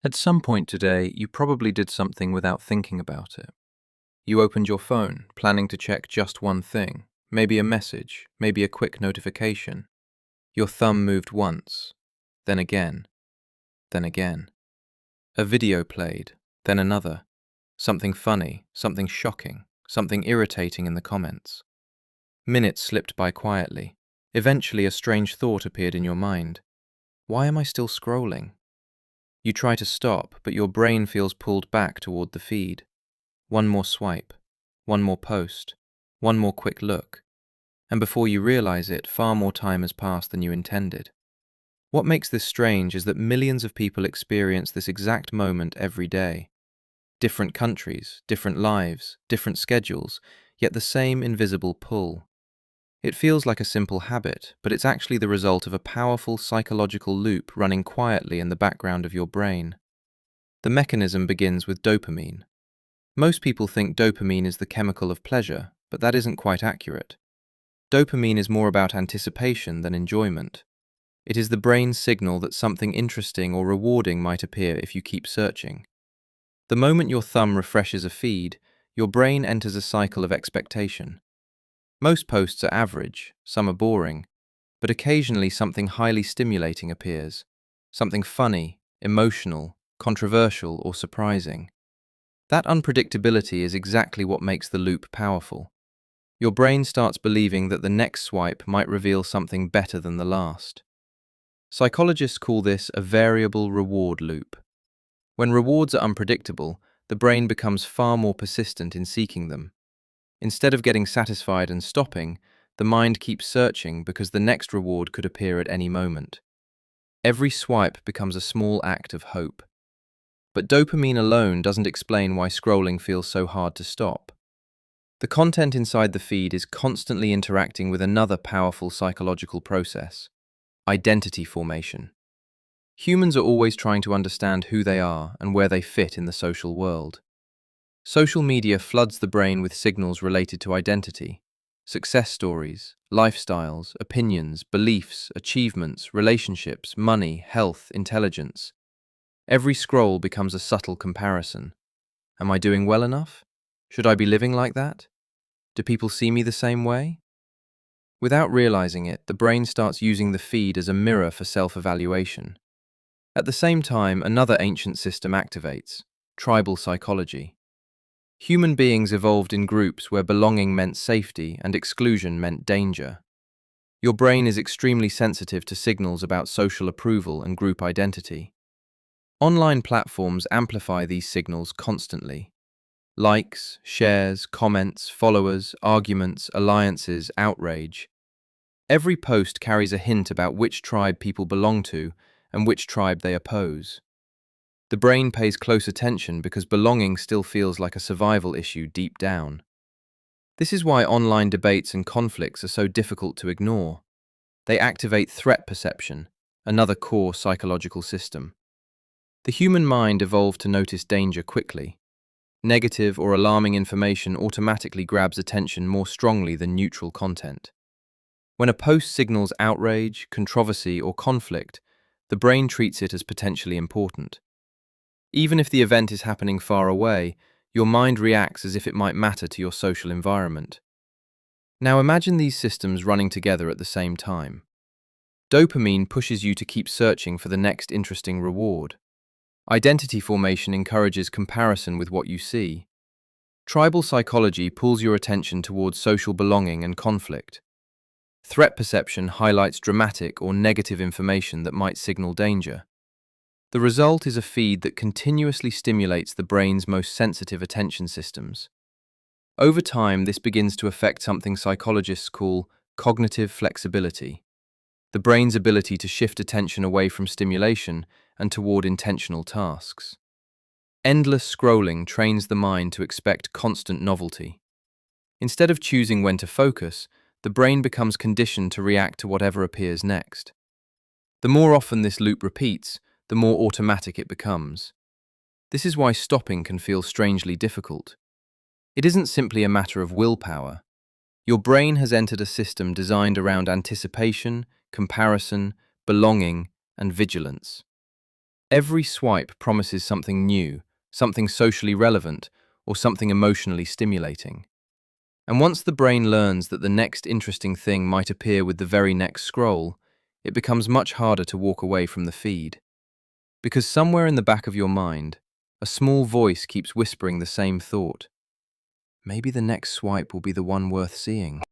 At some point today, you probably did something without thinking about it. You opened your phone, planning to check just one thing, maybe a message, maybe a quick notification. Your thumb moved once, then again, then again. A video played, then another. Something funny, something shocking, something irritating in the comments. Minutes slipped by quietly. Eventually, a strange thought appeared in your mind. Why am I still scrolling? You try to stop, but your brain feels pulled back toward the feed. One more swipe, one more post, one more quick look, and before you realize it, far more time has passed than you intended. What makes this strange is that millions of people experience this exact moment every day. Different countries, different lives, different schedules, yet the same invisible pull. It feels like a simple habit, but it's actually the result of a powerful psychological loop running quietly in the background of your brain. The mechanism begins with dopamine. Most people think dopamine is the chemical of pleasure, but that isn't quite accurate. Dopamine is more about anticipation than enjoyment. It is the brain's signal that something interesting or rewarding might appear if you keep searching. The moment your thumb refreshes a feed, your brain enters a cycle of expectation. Most posts are average, some are boring, but occasionally something highly stimulating appears. Something funny, emotional, controversial, or surprising. That unpredictability is exactly what makes the loop powerful. Your brain starts believing that the next swipe might reveal something better than the last. Psychologists call this a variable reward loop. When rewards are unpredictable, the brain becomes far more persistent in seeking them. Instead of getting satisfied and stopping, the mind keeps searching because the next reward could appear at any moment. Every swipe becomes a small act of hope. But dopamine alone doesn't explain why scrolling feels so hard to stop. The content inside the feed is constantly interacting with another powerful psychological process: identity formation. Humans are always trying to understand who they are and where they fit in the social world. Social media floods the brain with signals related to identity: success stories, lifestyles, opinions, beliefs, achievements, relationships, money, health, intelligence. Every scroll becomes a subtle comparison. Am I doing well enough? Should I be living like that? Do people see me the same way? Without realizing it, the brain starts using the feed as a mirror for self-evaluation. At the same time, another ancient system activates: tribal psychology. Human beings evolved in groups where belonging meant safety and exclusion meant danger. Your brain is extremely sensitive to signals about social approval and group identity. Online platforms amplify these signals constantly. Likes, shares, comments, followers, arguments, alliances, outrage. Every post carries a hint about which tribe people belong to and which tribe they oppose. The brain pays close attention because belonging still feels like a survival issue deep down. This is why online debates and conflicts are so difficult to ignore. They activate threat perception, another core psychological system. The human mind evolved to notice danger quickly. Negative or alarming information automatically grabs attention more strongly than neutral content. When a post signals outrage, controversy, or conflict, the brain treats it as potentially important. Even if the event is happening far away, your mind reacts as if it might matter to your social environment. Now imagine these systems running together at the same time. Dopamine pushes you to keep searching for the next interesting reward. Identity formation encourages comparison with what you see. Tribal psychology pulls your attention towards social belonging and conflict. Threat perception highlights dramatic or negative information that might signal danger. The result is a feed that continuously stimulates the brain's most sensitive attention systems. Over time, this begins to affect something psychologists call cognitive flexibility, the brain's ability to shift attention away from stimulation and toward intentional tasks. Endless scrolling trains the mind to expect constant novelty. Instead of choosing when to focus, the brain becomes conditioned to react to whatever appears next. The more often this loop repeats, the more automatic it becomes. This is why stopping can feel strangely difficult. It isn't simply a matter of willpower. Your brain has entered a system designed around anticipation, comparison, belonging, and vigilance. Every swipe promises something new, something socially relevant, or something emotionally stimulating. And once the brain learns that the next interesting thing might appear with the very next scroll, it becomes much harder to walk away from the feed. Because somewhere in the back of your mind, a small voice keeps whispering the same thought. Maybe the next swipe will be the one worth seeing.